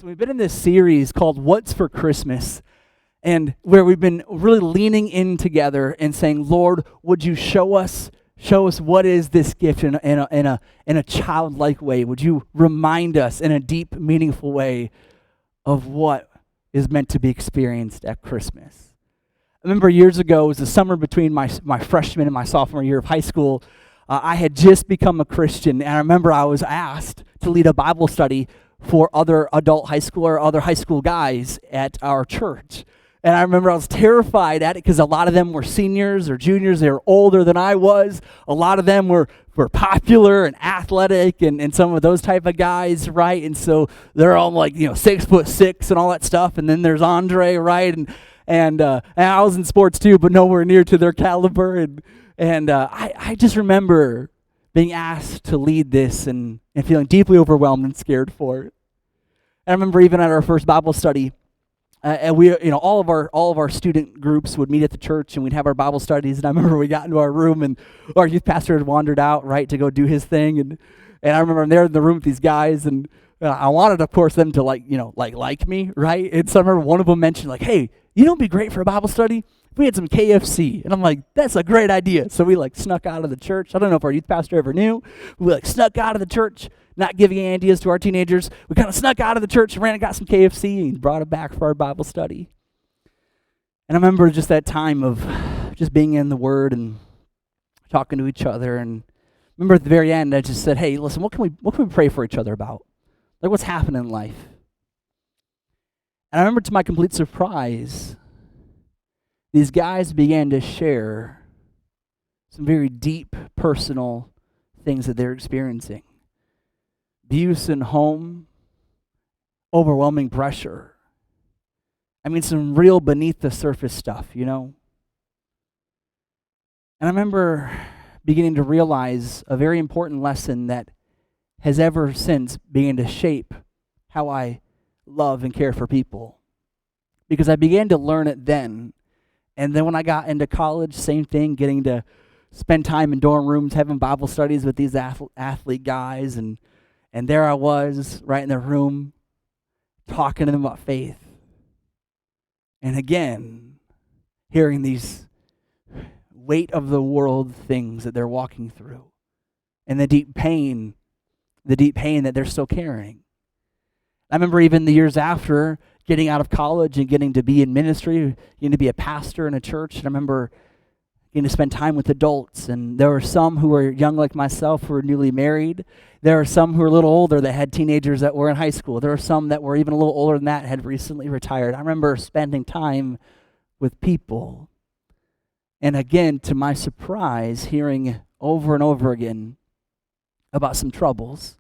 So we've been in this series called What's for Christmas, and where we've been really leaning in together and saying, Lord, would you show us what is this gift in a childlike way? Would you remind us in a deep, meaningful way of what is meant to be experienced at Christmas? I remember years ago, it was the summer between my freshman and my sophomore year of high school. I had just become a Christian, and I remember I was asked to lead a Bible study for other adult high school or other high school guys at our church. And I remember I was terrified at it because a lot of them were seniors or juniors. They were older than I was. A lot of them were popular and athletic and some of those type of guys, right? And so they're all like, 6'6" and all that stuff. And then there's Andre, right? And I was in sports too, but nowhere near to their caliber. And I just remember being asked to lead this and feeling deeply overwhelmed and scared for it. I remember even at our first Bible study, and we, all of our student groups would meet at the church, and we'd have our Bible studies. And I remember we got into our room, and our youth pastor had wandered out, right, to go do his thing. And I remember I'm there in the room with these guys, and I wanted, of course, them to like me, right? And so I remember one of them mentioned, like, hey, you know what'd be great for a Bible study? If we had some KFC. And I'm like, that's a great idea. So we snuck out of the church. I don't know if our youth pastor ever knew. We snuck out of the church, not giving ideas to our teenagers. We kind of snuck out of the church, ran and got some KFC and brought it back for our Bible study. And I remember just that time of just being in the Word and talking to each other. And I remember at the very end, I just said, hey, listen, what can we pray for each other about? Like, what's happening in life? And I remember, to my complete surprise, these guys began to share some very deep, personal things that they're experiencing. Abuse in home, overwhelming pressure. I mean, some real beneath the surface stuff, And I remember beginning to realize a very important lesson that has ever since begun to shape how I love and care for people. Because I began to learn it then. And then when I got into college, same thing, getting to spend time in dorm rooms, having Bible studies with these athlete guys. And there I was, right in their room, talking to them about faith. And again, hearing these weight of the world things that they're walking through. And the deep pain that they're still carrying. I remember even the years after, getting out of college and getting to be in ministry, getting to be a pastor in a church. And I remember getting to spend time with adults. And there were some who were young like myself who were newly married. There were some who were a little older that had teenagers that were in high school. There were some that were even a little older than that, had recently retired. I remember spending time with people. And again, to my surprise, hearing over and over again about some troubles.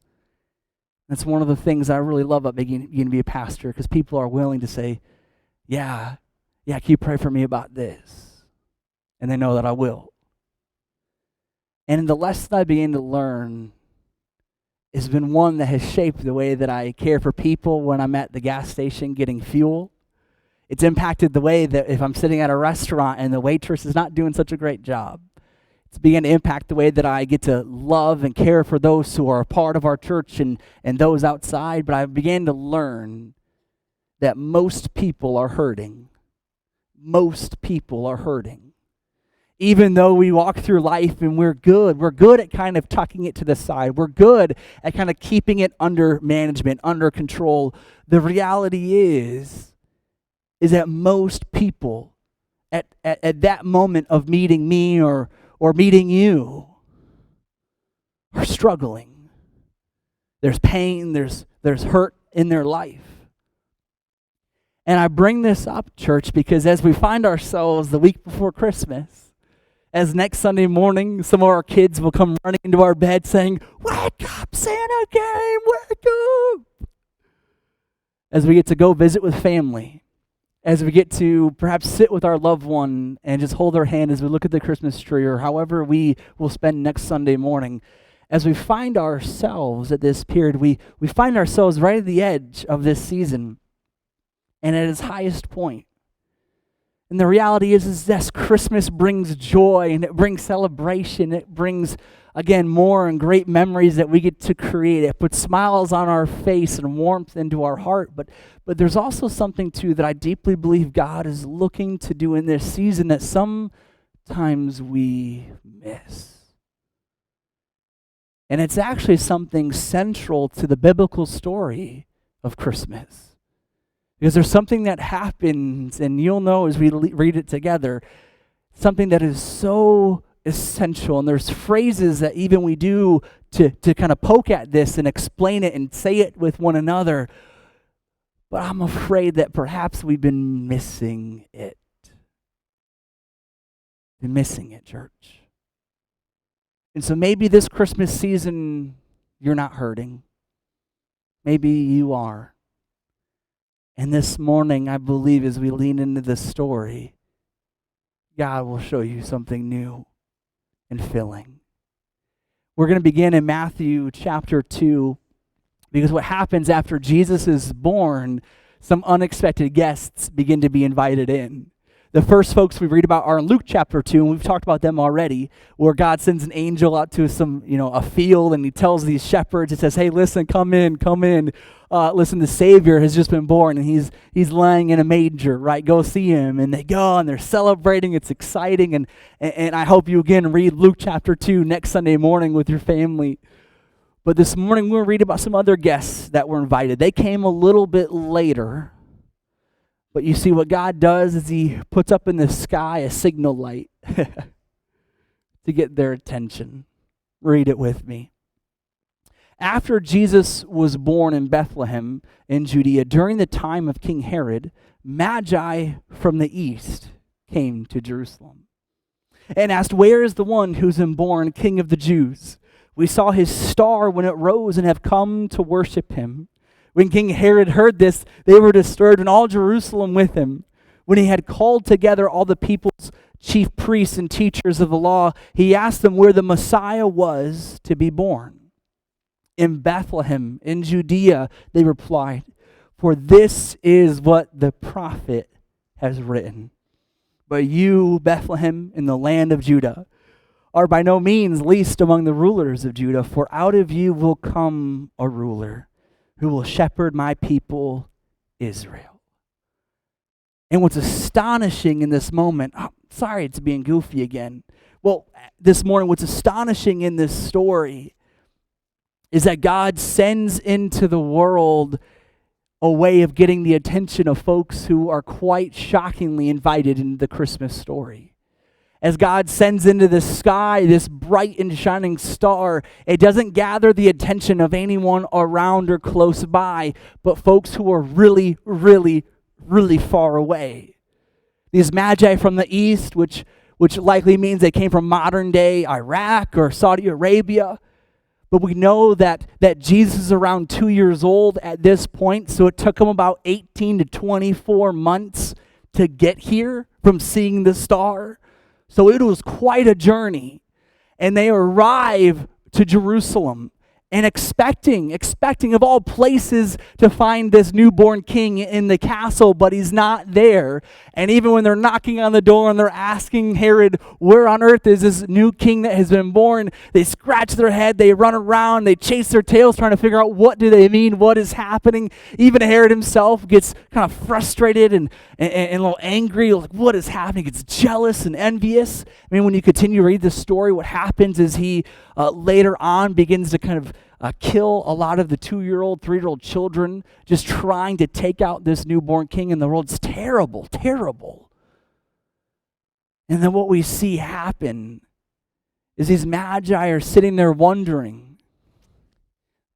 That's one of the things I really love about being to be a pastor, because people are willing to say, yeah, can you pray for me about this? And they know that I will. And the lesson I began to learn has been one that has shaped the way that I care for people when I'm at the gas station getting fuel. It's impacted the way that if I'm sitting at a restaurant and the waitress is not doing such a great job. It's began to impact the way that I get to love and care for those who are a part of our church and those outside. But I began to learn that most people are hurting. Most people are hurting. Even though we walk through life and we're good at kind of tucking it to the side. We're good at kind of keeping it under management, under control. The reality is that most people at that moment of meeting me or meeting you are struggling. There's pain, there's hurt in their life. And I bring this up, church, because as we find ourselves the week before Christmas, as next Sunday morning, some of our kids will come running into our bed saying, "Wake up, Santa came, wake up!" As we get to go visit with family, as we get to perhaps sit with our loved one and just hold their hand as we look at the Christmas tree, or however we will spend next Sunday morning, as we find ourselves at this period, we find ourselves right at the edge of this season and at its highest point. And the reality is yes, Christmas brings joy and it brings celebration. It brings again, more and great memories that we get to create. It puts smiles on our face and warmth into our heart. But there's also something, too, that I deeply believe God is looking to do in this season that sometimes we miss. And it's actually something central to the biblical story of Christmas. Because there's something that happens, and you'll know as we read it together, something that is so essential. And there's phrases that even we do to kind of poke at this and explain it and say it with one another. But I'm afraid that perhaps we've been missing it. Been missing it, church. And so maybe this Christmas season, you're not hurting. Maybe you are. And this morning, I believe as we lean into this story, God will show you something new and filling. We're going to begin in Matthew chapter 2, because what happens after Jesus is born, some unexpected guests begin to be invited in. The first folks we read about are in Luke chapter 2, and we've talked about them already, where God sends an angel out to a field, and he tells these shepherds, he says, hey, listen, come in. Listen, the Savior has just been born, and he's lying in a manger, right? Go see him. And they go, and they're celebrating. It's exciting, and I hope you again read Luke chapter 2 next Sunday morning with your family. But this morning, we'll read about some other guests that were invited. They came a little bit later. But you see, what God does is he puts up in the sky a signal light to get their attention. Read it with me. After Jesus was born in Bethlehem in Judea, during the time of King Herod, Magi from the east came to Jerusalem and asked, where is the one who's been born King of the Jews? We saw his star when it rose and have come to worship him. When King Herod heard this, they were disturbed, and all Jerusalem with him. When he had called together all the people's chief priests and teachers of the law, he asked them where the Messiah was to be born. In Bethlehem, in Judea, they replied, for this is what the prophet has written. But you, Bethlehem, in the land of Judah, are by no means least among the rulers of Judah, for out of you will come a ruler who will shepherd my people, Israel. And what's astonishing in this moment, sorry it's being goofy again. Well, this morning, what's astonishing in this story is that God sends into the world a way of getting the attention of folks who are quite shockingly invited into the Christmas story. As God sends into the sky this bright and shining star, it doesn't gather the attention of anyone around or close by, but folks who are really, really, really far away. These magi from the east, which likely means they came from modern day Iraq or Saudi Arabia. But we know that Jesus is around 2 years old at this point, so it took him about 18 to 24 months to get here from seeing the star. So it was quite a journey. And they arrive to Jerusalem and expecting of all places to find this newborn king in the castle, but he's not there. And even when they're knocking on the door and they're asking Herod, where on earth is this new king that has been born? They scratch their head, they run around, they chase their tails trying to figure out what do they mean, what is happening. Even Herod himself gets kind of frustrated and a little angry, like what is happening? He gets jealous and envious. I mean, when you continue to read this story, what happens is he later on begins to kind of kill a lot of the 2-year-old, 3-year-old children, just trying to take out this newborn king in the world. It's terrible, terrible. And then what we see happen is these magi are sitting there wondering.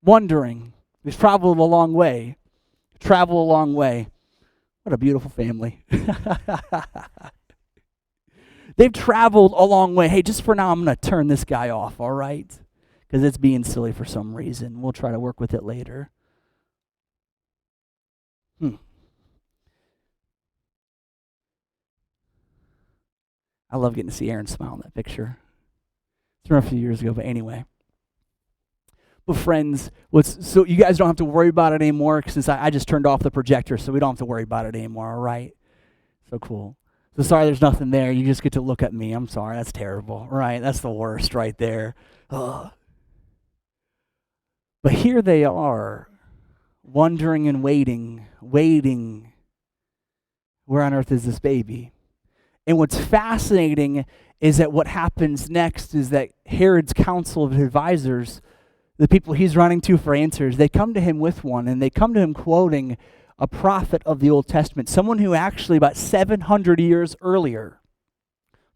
They've traveled a long way. What a beautiful family. They've traveled a long way. Hey, just for now, I'm going to turn this guy off, all right? Because it's being silly for some reason. We'll try to work with it later. I love getting to see Aaron smile in that picture. It's from a few years ago, but anyway. But friends, so you guys don't have to worry about it anymore, since I just turned off the projector, so we don't have to worry about it anymore, all right? So cool. So sorry there's nothing there. You just get to look at me. I'm sorry. That's terrible. Right? That's the worst right there. Ugh. But here they are, wondering and waiting. Where on earth is this baby? And what's fascinating is that what happens next is that Herod's council of advisors, the people he's running to for answers, they come to him with one, and they come to him quoting a prophet of the Old Testament, someone who actually about 700 years earlier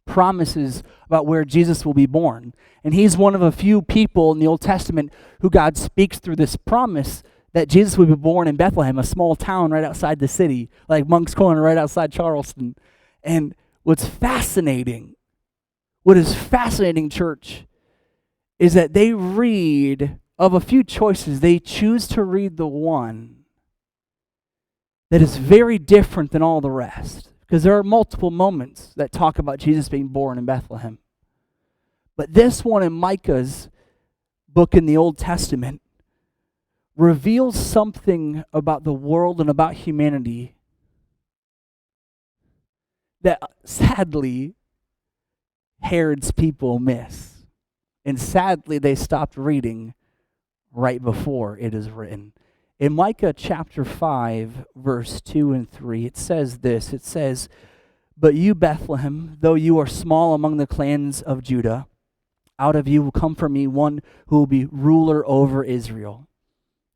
promises about where Jesus will be born. And he's one of a few people in the Old Testament who God speaks through this promise that Jesus would be born in Bethlehem, a small town right outside the city, like Moncks Corner right outside Charleston. And what is fascinating, church, is that they read, of a few choices, they choose to read the one that is very different than all the rest. Because there are multiple moments that talk about Jesus being born in Bethlehem. But this one in Micah's book in the Old Testament reveals something about the world and about humanity that sadly Herod's people miss. And sadly they stopped reading right before it is written. In Micah chapter 5, verse 2 and 3, it says this. It says, "But you, Bethlehem, though you are small among the clans of Judah, out of you will come for me one who will be ruler over Israel."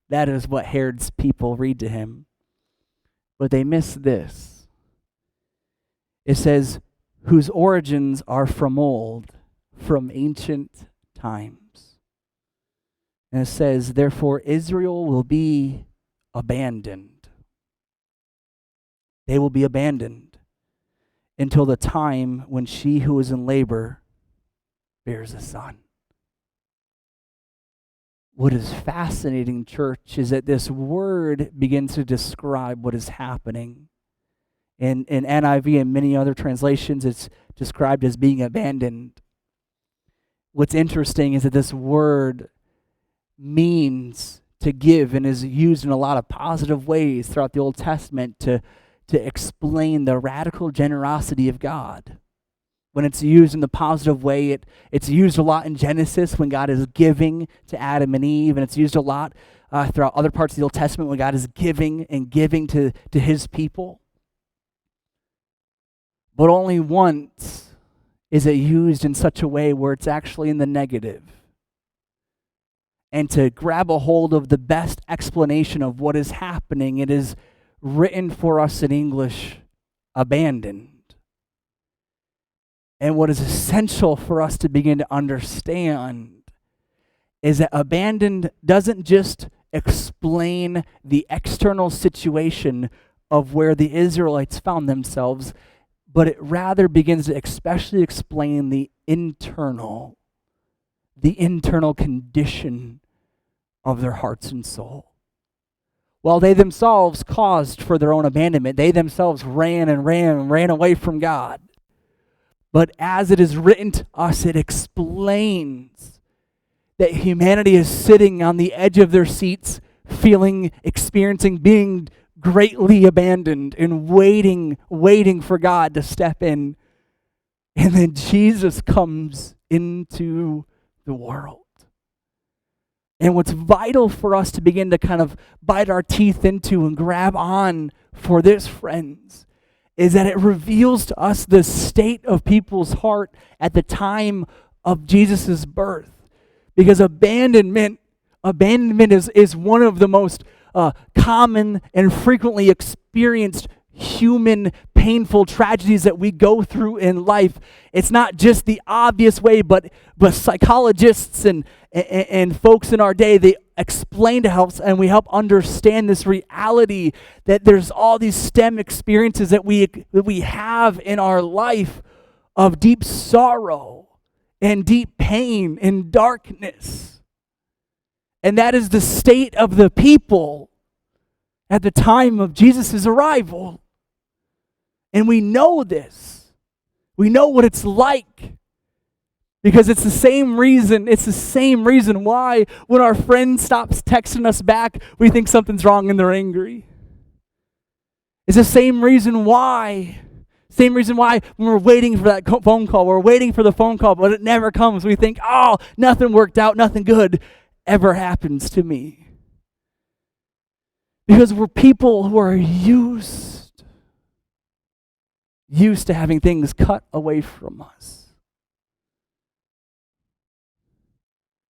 That is what Herod's people read to him. But they miss this. It says, "whose origins are from old, from ancient times." And it says, "therefore Israel will be abandoned." They will be abandoned until the time when she who is in labor bears a son. What is fascinating, church, is that this word begins to describe what is happening. In NIV and many other translations, it's described as being abandoned. What's interesting is that this word means to give and is used in a lot of positive ways throughout the Old Testament to explain the radical generosity of God. When it's used in the positive way, it's used a lot in Genesis when God is giving to Adam and Eve, and it's used a lot throughout other parts of the Old Testament when God is giving and giving to his people. But only once is it used in such a way where it's actually in the negative. And to grab a hold of the best explanation of what is happening, it is written for us in English, abandoned. And what is essential for us to begin to understand is that abandoned doesn't just explain the external situation of where the Israelites found themselves, but it rather begins to especially explain the internal condition of their hearts and soul. While they themselves caused for their own abandonment, they themselves ran away from God. But as it is written to us, it explains that humanity is sitting on the edge of their seats, experiencing being greatly abandoned and waiting for God to step in. And then Jesus comes into the world. And what's vital for us to begin to kind of bite our teeth into and grab on for this, friends, is that it reveals to us the state of people's heart at the time of Jesus' birth. Because abandonment is one of the most common and frequently experienced human painful tragedies that we go through in life. It's not just the obvious way, but psychologists and folks in our day, they explain to us and we help understand this reality that there's all these stem experiences that we have in our life of deep sorrow and deep pain and darkness. And that is the state of the people at the time of Jesus' arrival. And we know this. We know what it's like. Because it's the same reason why when our friend stops texting us back, we think something's wrong and they're angry. It's the same reason why Same reason why when we're waiting for that phone call, we're waiting for the phone call, but it never comes. We think, oh, nothing worked out, nothing good ever happens to me. Because we're people who are used to having things cut away from us.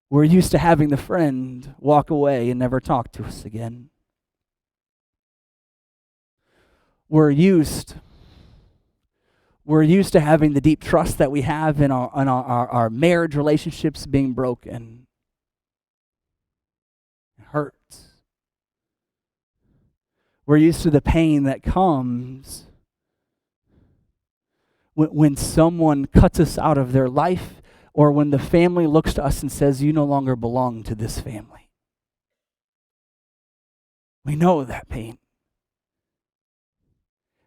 We're used to having the friend walk away and never talk to us again. We're used to having the deep trust that we have in our marriage relationships being broken. It hurts. We're used to the pain that comes when someone cuts us out of their life, or when the family looks to us and says, you no longer belong to this family. We know that pain.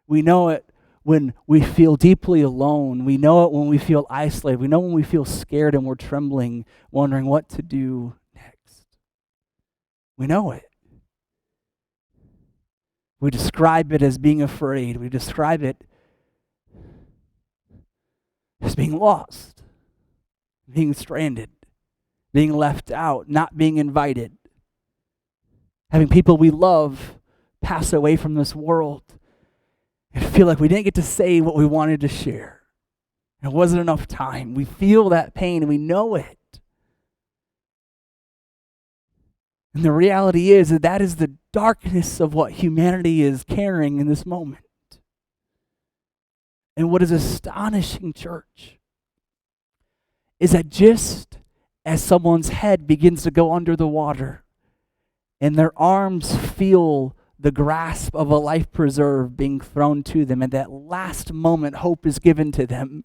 We know it when we feel deeply alone. We know it when we feel isolated. We know when we feel scared and we're trembling, wondering what to do next. We know it. We describe it as being afraid. We describe it as being lost, being stranded, being left out, not being invited, having people we love pass away from this world and feel like we didn't get to say what we wanted to share. It wasn't enough time. We feel that pain and we know it. And the reality is that is the darkness of what humanity is carrying in this moment. And what is astonishing, church, is that just as someone's head begins to go under the water and their arms feel the grasp of a life preserve being thrown to them, and that last moment hope is given to them,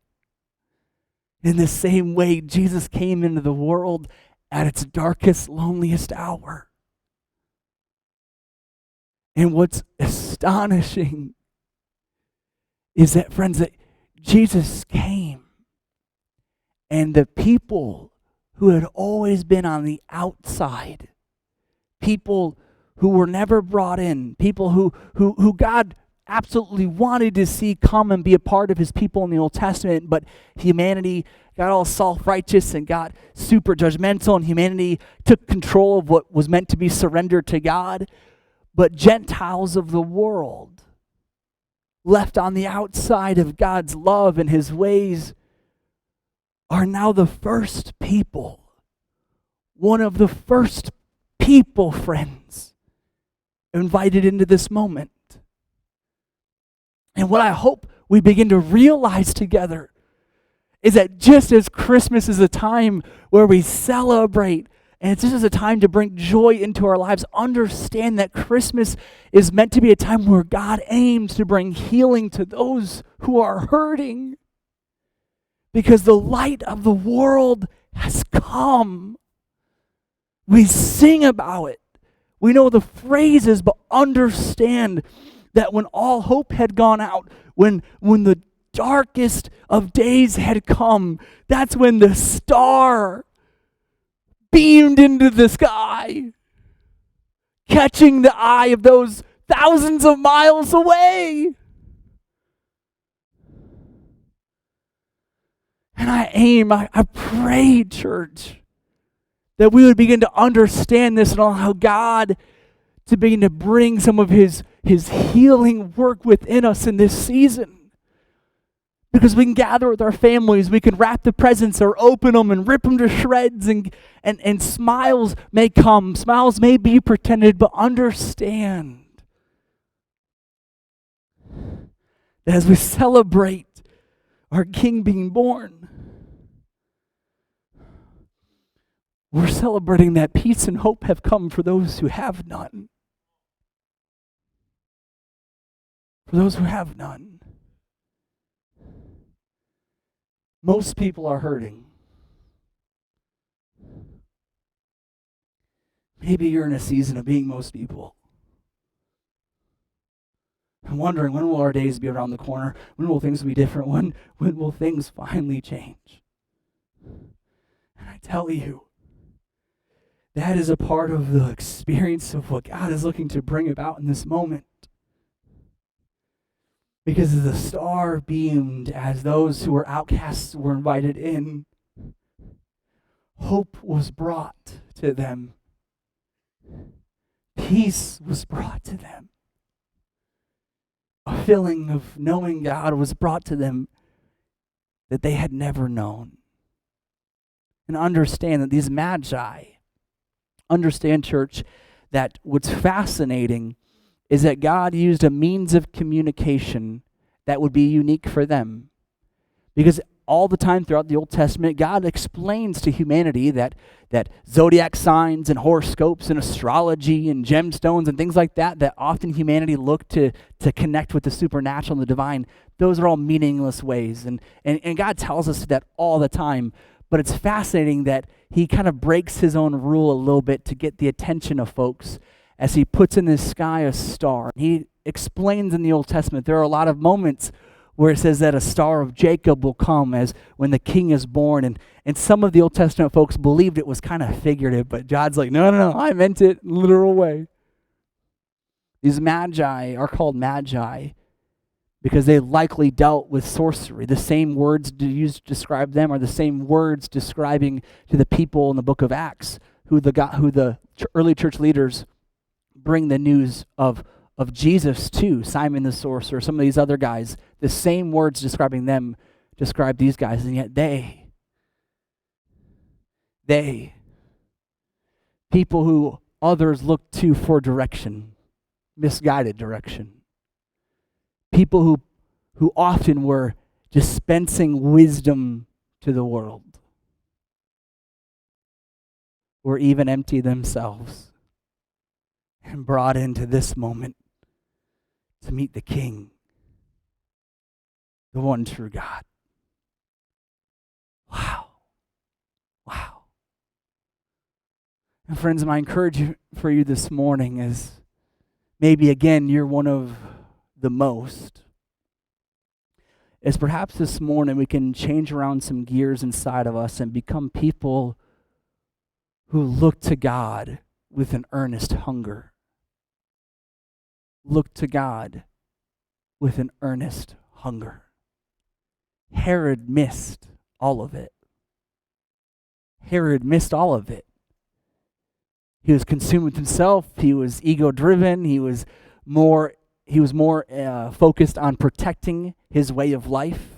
in the same way Jesus came into the world at its darkest, loneliest hour. And what's astonishing is that, friends, that Jesus came and the people who had always been on the outside, people who were never brought in, people who God absolutely wanted to see come and be a part of his people in the Old Testament, but humanity got all self-righteous and got super judgmental, and humanity took control of what was meant to be surrendered to God. But Gentiles of the world, left on the outside of God's love and his ways, are now the first people, one of the first people, friends, invited into this moment. And what I hope we begin to realize together is that just as Christmas is a time where we celebrate, and it's just as a time to bring joy into our lives, understand that Christmas is meant to be a time where God aims to bring healing to those who are hurting. Because the light of the world has come. We sing about it. We know the phrases, but understand that when all hope had gone out, when the darkest of days had come, that's when the star beamed into the sky, catching the eye of those thousands of miles away. And I pray, church, that we would begin to understand this and allow God to begin to bring some of his healing work within us in this season. Because we can gather with our families, we can wrap the presents or open them and rip them to shreds, and smiles may come, smiles may be pretended, but understand that as we celebrate our King being born, we're celebrating that peace and hope have come for those who have none. For those who have none. Most people are hurting. Maybe you're in a season of being most people. I'm wondering, when will our days be around the corner? When will things be different? When will things finally change? And I tell you, that is a part of the experience of what God is looking to bring about in this moment. Because the star beamed as those who were outcasts were invited in. Hope was brought to them. Peace was brought to them. A feeling of knowing God was brought to them that they had never known. And understand that these magi, understand, church, that what's fascinating is that God used a means of communication that would be unique for them. Because all the time throughout the Old Testament, God explains to humanity that zodiac signs and horoscopes and astrology and gemstones and things like that often humanity looked to connect with the supernatural and the divine, those are all meaningless ways. And God tells us that all the time. But it's fascinating that he kind of breaks his own rule a little bit to get the attention of folks as he puts in the sky a star. He explains in the Old Testament there are a lot of moments where it says that a star of Jacob will come as when the king is born. And some of the Old Testament folks believed it was kind of figurative, but God's like, no, I meant it in a literal way. These magi are called magi because they likely dealt with sorcery. The same words used to describe them are the same words describing to the people in the book of Acts who the early church leaders bring the news of Jesus to, Simon the sorcerer, some of these other guys. The same words describing them describe these guys, and yet they, people who others look to for direction, misguided direction, people who often were dispensing wisdom to the world, or even empty themselves, and brought into this moment to meet the King, the one true God. Wow. And friends, my encouragement for you this morning is maybe again you're one of the most, is perhaps this morning we can change around some gears inside of us and become people who look to God with an earnest hunger. Look to God with an earnest hunger. Herod missed all of it. He was consumed with himself. He was ego-driven. He was more focused on protecting his way of life.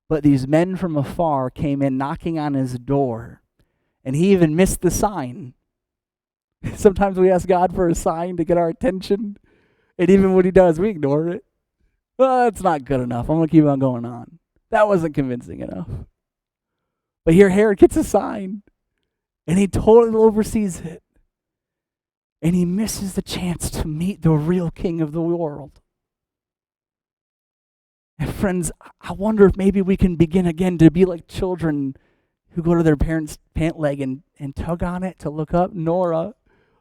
But these men from afar came in knocking on his door, and he even missed the sign. Sometimes we ask God for a sign to get our attention, and even when he does, we ignore it. Well, that's not good enough. I'm going to keep on going on. That wasn't convincing enough. But here Herod gets a sign, and he totally oversees it. And he misses the chance to meet the real king of the world. And friends, I wonder if maybe we can begin again to be like children who go to their parents' pant leg and tug on it to look up. Nora,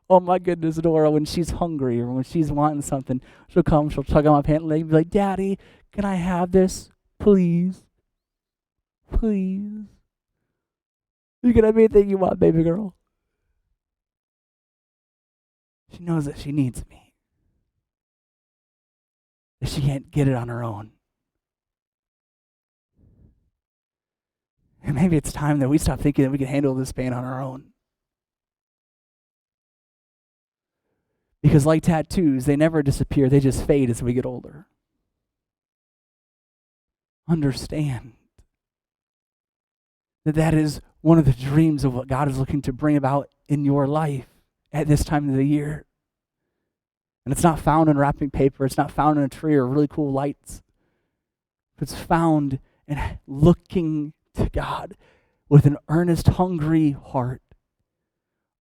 oh my goodness, Nora, when she's hungry or when she's wanting something, she'll tug on my pant leg and be like, Daddy, can I have this? Please. Please. You can have anything you want, baby girl. She knows that she needs me. That she can't get it on her own. And maybe it's time that we stop thinking that we can handle this pain on our own. Because like tattoos, they never disappear. They just fade as we get older. Understand that is one of the dreams of what God is looking to bring about in your life at this time of the year. And it's not found in wrapping paper. It's not found in a tree or really cool lights. It's found in looking to God with an earnest, hungry heart.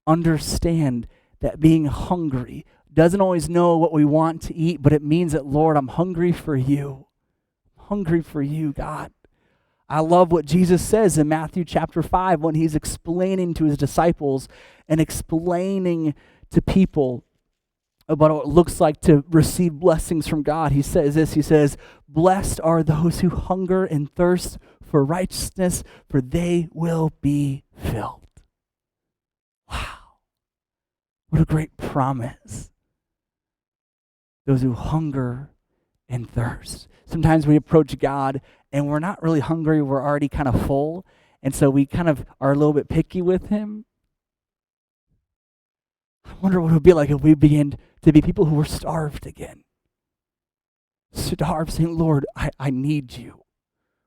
Understand that being hungry doesn't always know what we want to eat, but it means that, Lord, I'm hungry for you. I'm hungry for you, God. I love what Jesus says in Matthew chapter 5 when he's explaining to his disciples and explaining to people about what it looks like to receive blessings from God. He says this, he says, blessed are those who hunger and thirst for righteousness, for they will be filled. Wow. What a great promise. those who hunger and thirst. Sometimes we approach God and we're not really hungry, we're already kind of full, and so we kind of are a little bit picky with him. I wonder what it would be like if we began to be people who were starved again. Starved, saying, Lord, I need you.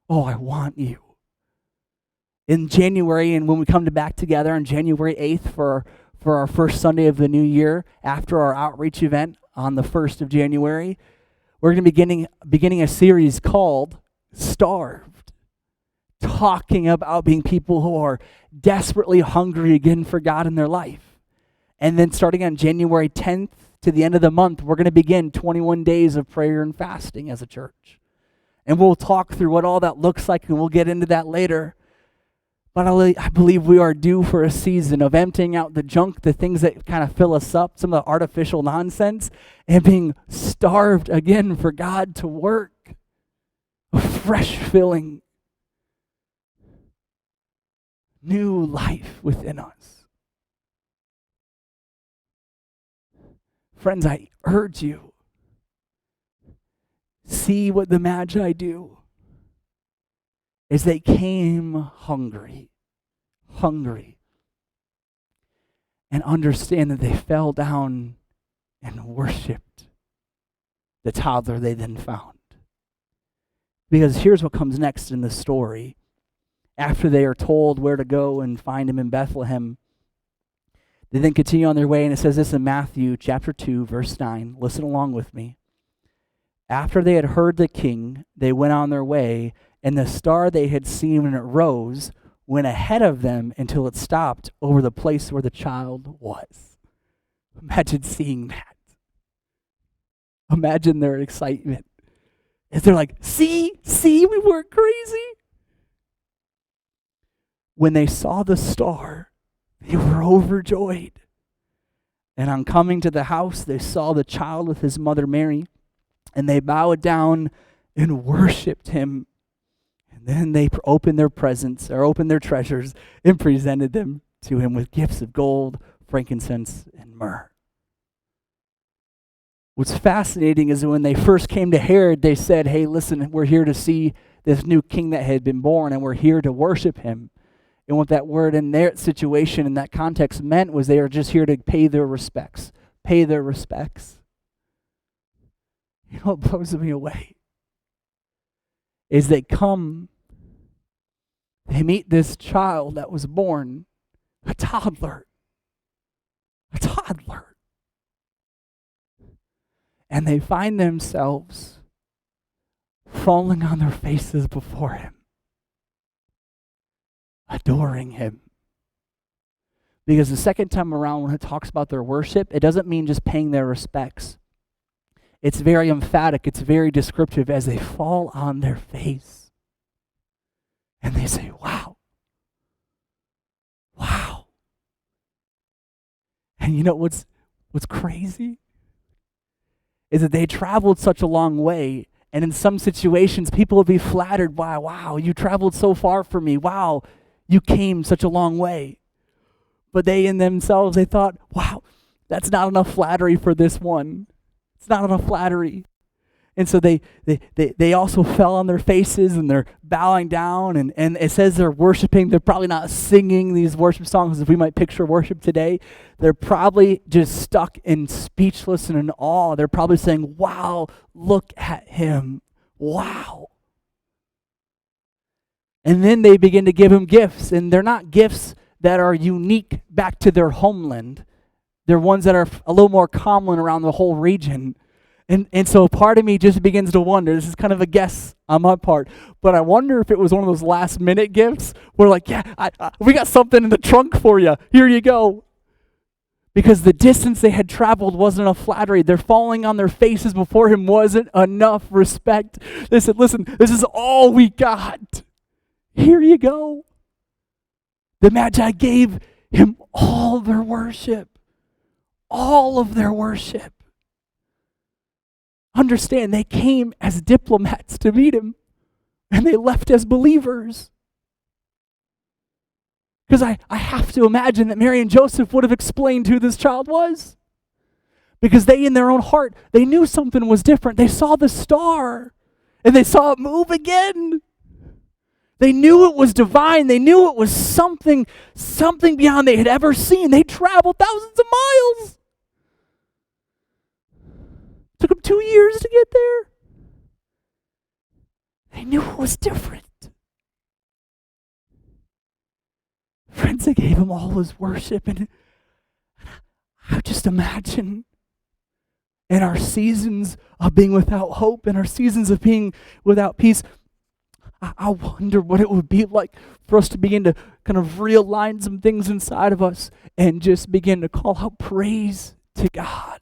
Oh, I want you. In January, and when we come back together on January 8th for our first Sunday of the new year, after our outreach event on the 1st of January, we're going to be beginning a series called Starved, talking about being people who are desperately hungry again for God in their life. And then starting on January 10th to the end of the month, we're going to begin 21 days of prayer and fasting as a church. And we'll talk through what all that looks like, and we'll get into that later. But I believe we are due for a season of emptying out the junk, the things that kind of fill us up, some of the artificial nonsense, and being starved again for God to work. A fresh filling, new life within us. Friends, I urge you, see what the Magi do. Is they came hungry, and understand that they fell down and worshiped the toddler they then found. Because here's what comes next in the story. After they are told where to go and find him in Bethlehem, they then continue on their way, and it says this in Matthew chapter 2, verse 9. Listen along with me. After they had heard the king, they went on their way, and the star they had seen when it rose went ahead of them until it stopped over the place where the child was. Imagine seeing that. Imagine their excitement. As they're like, see, we weren't crazy. When they saw the star, they were overjoyed. And on coming to the house, they saw the child with his mother Mary, and they bowed down and worshiped him. And then they opened their treasures and presented them to him with gifts of gold, frankincense, and myrrh. What's fascinating is when they first came to Herod, they said, hey, listen, we're here to see this new king that had been born, and we're here to worship him. And what that word in their situation, in that context, meant was they were just here to pay their respects. You know what blows me away? Is they meet this child that was born, a toddler. And they find themselves falling on their faces before him, adoring him. Because the second time around when it talks about their worship, it doesn't mean just paying their respects. It's very emphatic, it's very descriptive as they fall on their face. And they say, wow. And you know what's crazy? Is that they traveled such a long way, and in some situations, people would be flattered by, wow, you traveled so far for me. Wow, you came such a long way. But they in themselves, they thought, wow, that's not enough flattery for this one. It's not enough flattery. And so they also fell on their faces, and they're bowing down, and it says they're worshiping. They're probably not singing these worship songs as we might picture worship today. They're probably just stuck in speechless and in awe. They're probably saying, wow, look at him. Wow. And then they begin to give him gifts, and they're not gifts that are unique back to their homeland. They're ones that are a little more common around the whole region. And so part of me just begins to wonder, this is kind of a guess on my part, but I wonder if it was one of those last minute gifts where like, yeah, we got something in the trunk for you. Here you go. Because the distance they had traveled wasn't enough flattery. Their falling on their faces before him wasn't enough respect. They said, listen, this is all we got. Here you go. The Magi gave him all their worship. All of their worship. Understand, they came as diplomats to meet him, and they left as believers. Because I have to imagine that Mary and Joseph would have explained who this child was. Because they, in their own heart, they knew something was different. They saw the star, and they saw it move again. They knew it was divine. They knew it was something beyond they had ever seen. They traveled thousands of miles. Took them 2 years to get there. They knew it was different. Friends, they gave him all his worship. And I just imagine in our seasons of being without hope, in our seasons of being without peace, I wonder what it would be like for us to begin to kind of realign some things inside of us and just begin to call out praise to God.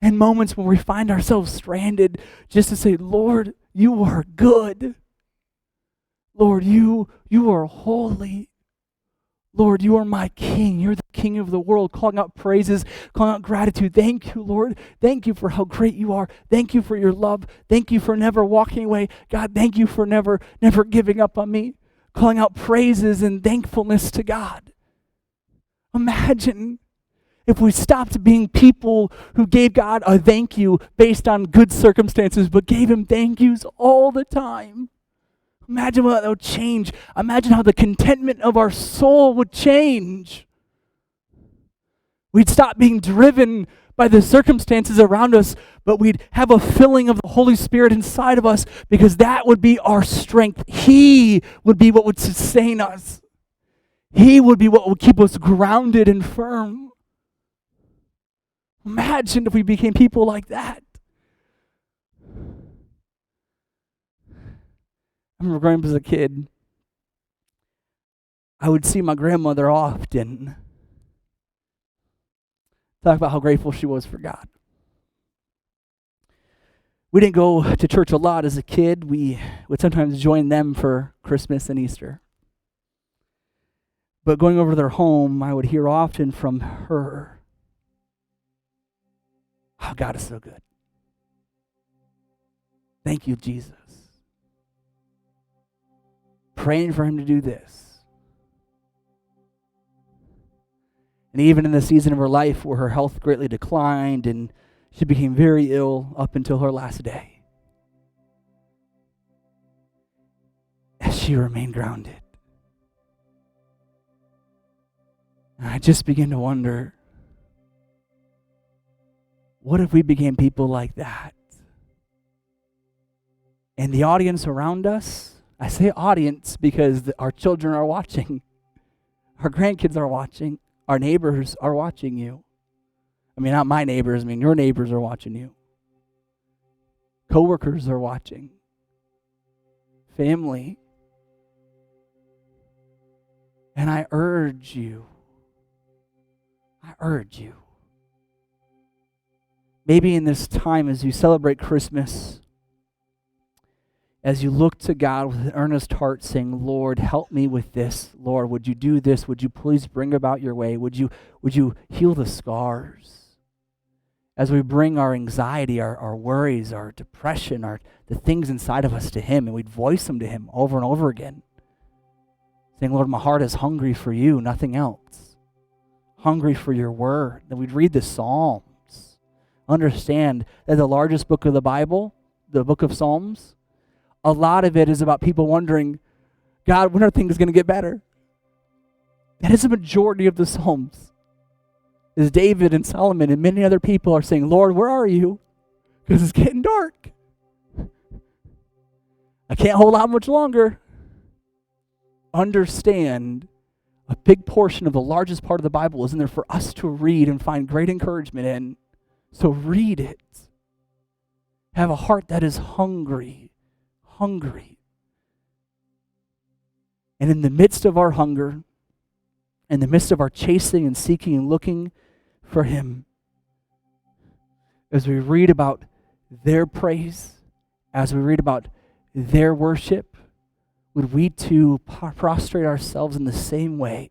And moments when we find ourselves stranded, just to say, Lord, you are good. Lord, you are holy. Lord, you are my King. You're the King of the world. Calling out praises, calling out gratitude. Thank you, Lord. Thank you for how great you are. Thank you for your love. Thank you for never walking away. God, thank you for never giving up on me. Calling out praises and thankfulness to God. Imagine if we stopped being people who gave God a thank you based on good circumstances, but gave him thank yous all the time. Imagine what that would change. Imagine how the contentment of our soul would change. We'd stop being driven by the circumstances around us, but we'd have a filling of the Holy Spirit inside of us, because that would be our strength. He would be what would sustain us. He would be what would keep us grounded and firm. Imagine if we became people like that. I remember growing up as a kid, I would see my grandmother often talk about how grateful she was for God. We didn't go to church a lot as a kid. We would sometimes join them for Christmas and Easter. But going over to their home, I would hear often from her how God is so good. Thank you, Jesus. Praying for him to do this. And even in the season of her life where her health greatly declined and she became very ill up until her last day, as she remained grounded. And I just began to wonder, what if we became people like that? And the audience around us, I say audience because our children are watching. Our grandkids are watching. Our neighbors are watching you. I mean, not my neighbors. I mean, your neighbors are watching you. Coworkers are watching. Family. And I urge you. Maybe in this time as you celebrate Christmas, as you look to God with an earnest heart saying, Lord, help me with this. Lord, would you do this? Would you please bring about your way? Would you heal the scars? As we bring our anxiety, our worries, our depression, the things inside of us to him, and we'd voice them to him over and over again. Saying, Lord, my heart is hungry for you, nothing else. Hungry for your word. Then we'd read the Psalms. Understand that the largest book of the Bible, the book of Psalms, a lot of it is about people wondering, God, when are things going to get better? That is the majority of the Psalms. Is David and Solomon and many other people are saying, Lord, where are you? Because it's getting dark. I can't hold out much longer. Understand, a big portion of the largest part of the Bible is in there for us to read and find great encouragement in. So read it. Have a heart that is hungry. And in the midst of our hunger, in the midst of our chasing and seeking and looking for him, as we read about their praise, as we read about their worship, would we too prostrate ourselves in the same way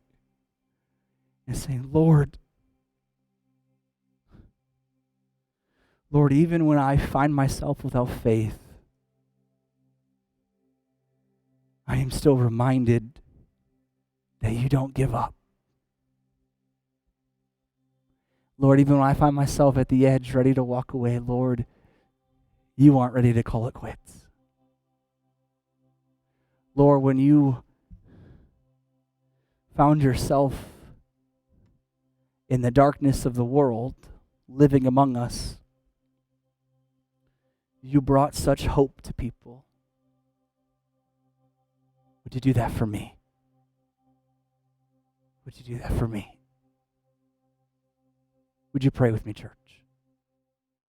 and say, Lord, even when I find myself without faith, I am still reminded that you don't give up. Lord, even when I find myself at the edge ready to walk away, Lord, you aren't ready to call it quits. Lord, when you found yourself in the darkness of the world, living among us, you brought such hope to people. Would you do that for me? Would you do that for me? Would you pray with me, church?